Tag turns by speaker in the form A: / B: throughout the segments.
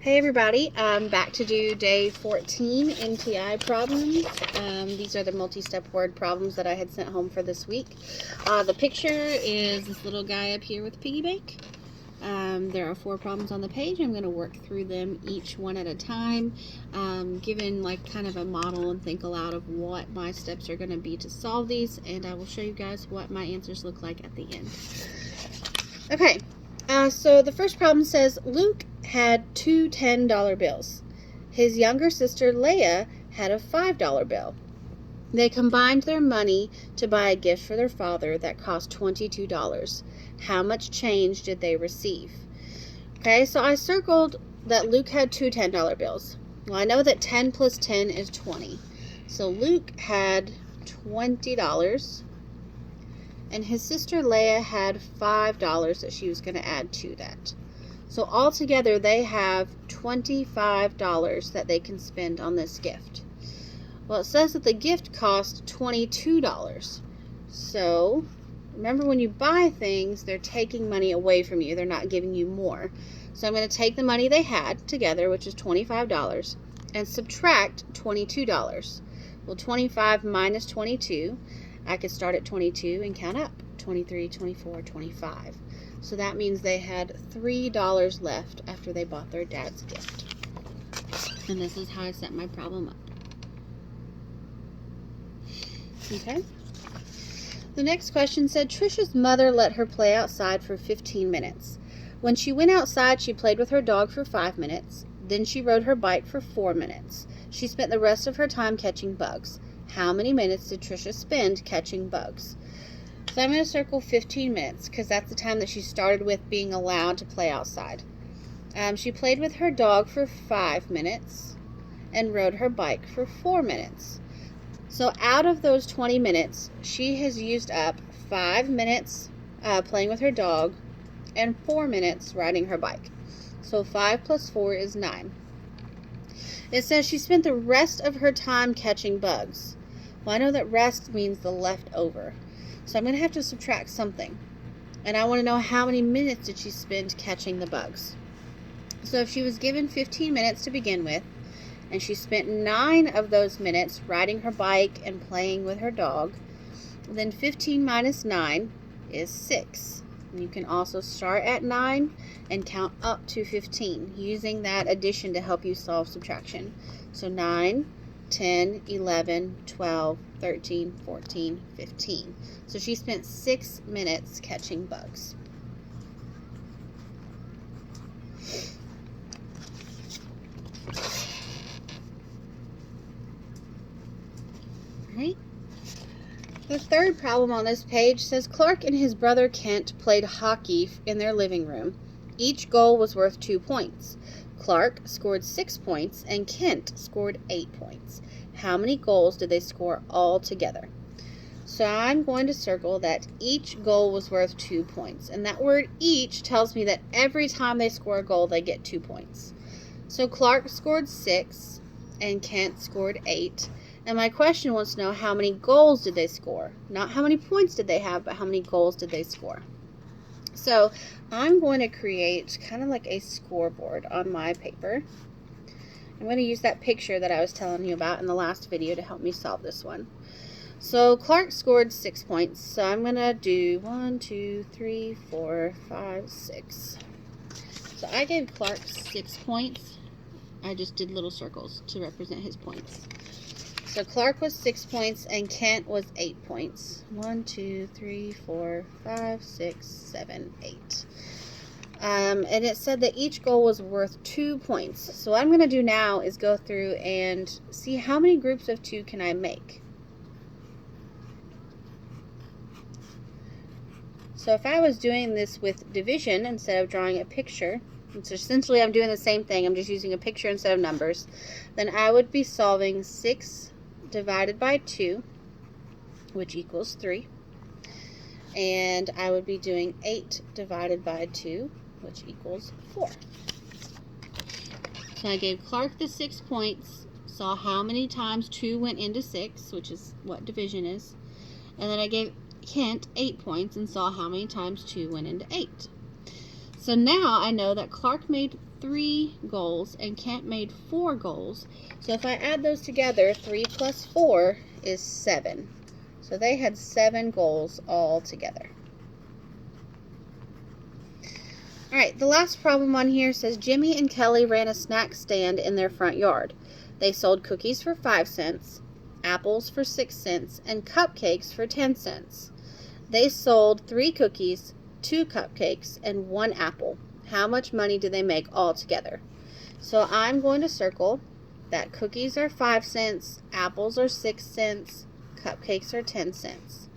A: Hey everybody, back to do day 14 NTI problems. These are the multi-step word problems that I had sent home for this week. The picture is this little guy up here with a piggy bank. There are 4 problems on the page. I'm going to work through them each one at a time, given like kind of a model and think aloud of what my steps are going to be to solve these, and I will show you guys what my answers look like at the end. Okay. So the first problem says Luke had 2 $10 bills. His younger sister Leia had a $5 bill. They combined their money to buy a gift for their father that cost $22. How much change did they receive? Okay, so I circled that Luke had 2 $10 bills. Well, I know that 10 plus 10 is 20. So Luke had $20. And his sister Leia had $5 that she was going to add to that. So altogether, they have $25 that they can spend on this gift. Well, it says that the gift cost $22. So remember, when you buy things, they're taking money away from you. They're not giving you more. So I'm going to take the money they had together, which is $25, and subtract $22. Well, 25 minus 22, I could start at 22 and count up. 23, 24, 25. So that means they had $3 left after they bought their dad's gift. And this is how I set my problem up. Okay. The next question said, Trisha's mother let her play outside for 15 minutes. When she went outside, she played with her dog for 5 minutes. Then she rode her bike for 4 minutes. She spent the rest of her time catching bugs. How many minutes did Trisha spend catching bugs? So I'm going to circle 15 minutes because that's the time that she started with being allowed to play outside. She played with her dog for 5 minutes and rode her bike for 4 minutes. So out of those 20 minutes, she has used up 5 minutes playing with her dog and 4 minutes riding her bike. So 5 plus 4 is 9. It says she spent the rest of her time catching bugs. Well, I know that rest means the leftover. So I'm going to have to subtract something. And I want to know how many minutes did she spend catching the bugs. So if she was given 15 minutes to begin with, and she spent 9 of those minutes riding her bike and playing with her dog, then 15 minus 9 is 6. You can also start at 9 and count up to 15, using that addition to help you solve subtraction. So 9, 10, 11, 12, 13, 14, 15. So she spent 6 minutes catching bugs. All right. The third problem on this page says Clark and his brother Kent played hockey in their living room. Each goal was worth 2 points. Clark scored 6 points and Kent scored 8 points. How many goals did they score all together? So I'm going to circle that each goal was worth 2 points. And that word each tells me that every time they score a goal, they get 2 points. So Clark scored 6 and Kent scored 8. And my question wants to know how many goals did they score? Not how many points did they have, but how many goals did they score? So I'm going to create kind of like a scoreboard on my paper. I'm going to use that picture that I was telling you about in the last video to help me solve this one. So Clark scored 6 points. So I'm going to do 1, 2, 3, 4, 5, 6. So I gave Clark 6 points. I just did little circles to represent his points. So Clark was 6 points and Kent was 8 points. 1, 2, 3, 4, 5, 6, 7, 8. And it said that each goal was worth 2 points. So what I'm going to do now is go through and see how many groups of 2 can I make. So if I was doing this with division instead of drawing a picture, so essentially I'm doing the same thing, I'm just using a picture instead of numbers, then I would be solving 6 divided by 2, which equals 3. And I would be doing 8 divided by 2, which equals 4. So I gave Clark the 6 points, saw how many times 2 went into 6, which is what division is. And then I gave Kent 8 points and saw how many times 2 went into 8. So now I know that Clark made 3 goals and Kent made 4 goals. So if I add those together, 3 plus 4 is 7. So they had 7 goals all together. Alright, the last problem on here says Jimmy and Kelly ran a snack stand in their front yard. They sold cookies for 5 cents, apples for 6 cents, and cupcakes for 10 cents. They sold 3 cookies, 2 cupcakes, and 1 apple. How much money did they make all together? So I'm going to circle that cookies are 5 cents, apples are 6 cents, cupcakes are 10 cents.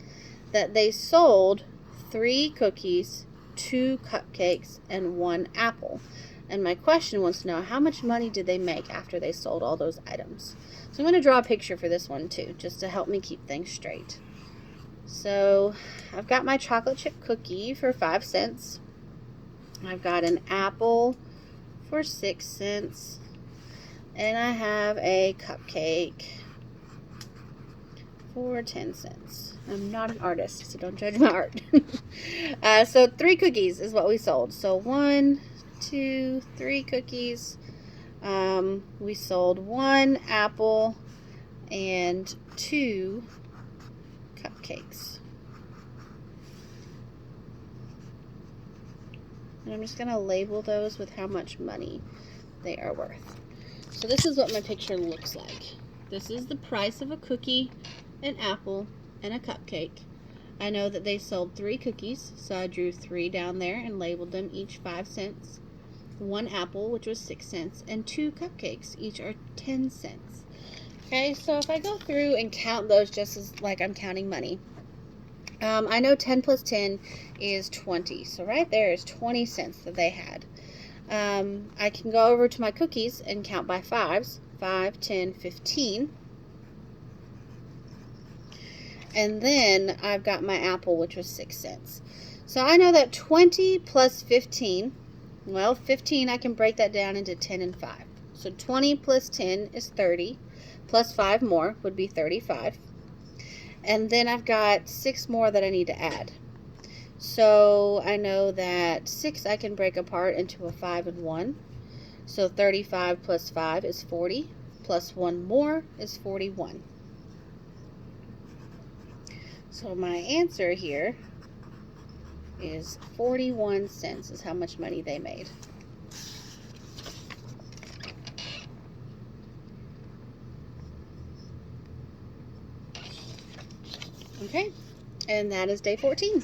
A: That they sold 3 cookies, 2 cupcakes, and 1 apple. And my question wants to know, how much money did they make after they sold all those items? So I'm going to draw a picture for this one too, just to help me keep things straight. So I've got my chocolate chip cookie for 5 cents. I've got an apple for 6 cents. And I have a cupcake for 10 cents. I'm not an artist, so don't judge my art. So 3 cookies is what we sold. So 1, 2, 3 cookies. We sold 1 apple and 2 cupcakes. And I'm just going to label those with how much money they are worth. So this is what my picture looks like. This is the price of a cookie, an apple, and a cupcake. I know that they sold 3 cookies, so I drew 3 down there and labeled them each 5 cents. 1 apple, which was 6 cents, and 2 cupcakes, each are 10 cents. Okay, so if I go through and count those just as like I'm counting money, I know 10 plus 10 is 20, so right there is 20 cents that they had. I can go over to my cookies and count by 5s, 5, 10, 15. And then I've got my apple, which was 6 cents. So I know that 20 plus 15, well, 15, I can break that down into 10 and 5. So 20 plus 10 is 30, plus 5 more would be 35. And then I've got 6 more that I need to add. So I know that 6 I can break apart into a 5 and 1. So 35 plus 5 is 40, plus 1 more is 41. So my answer here is 41 cents is how much money they made. Okay, and that is day 14.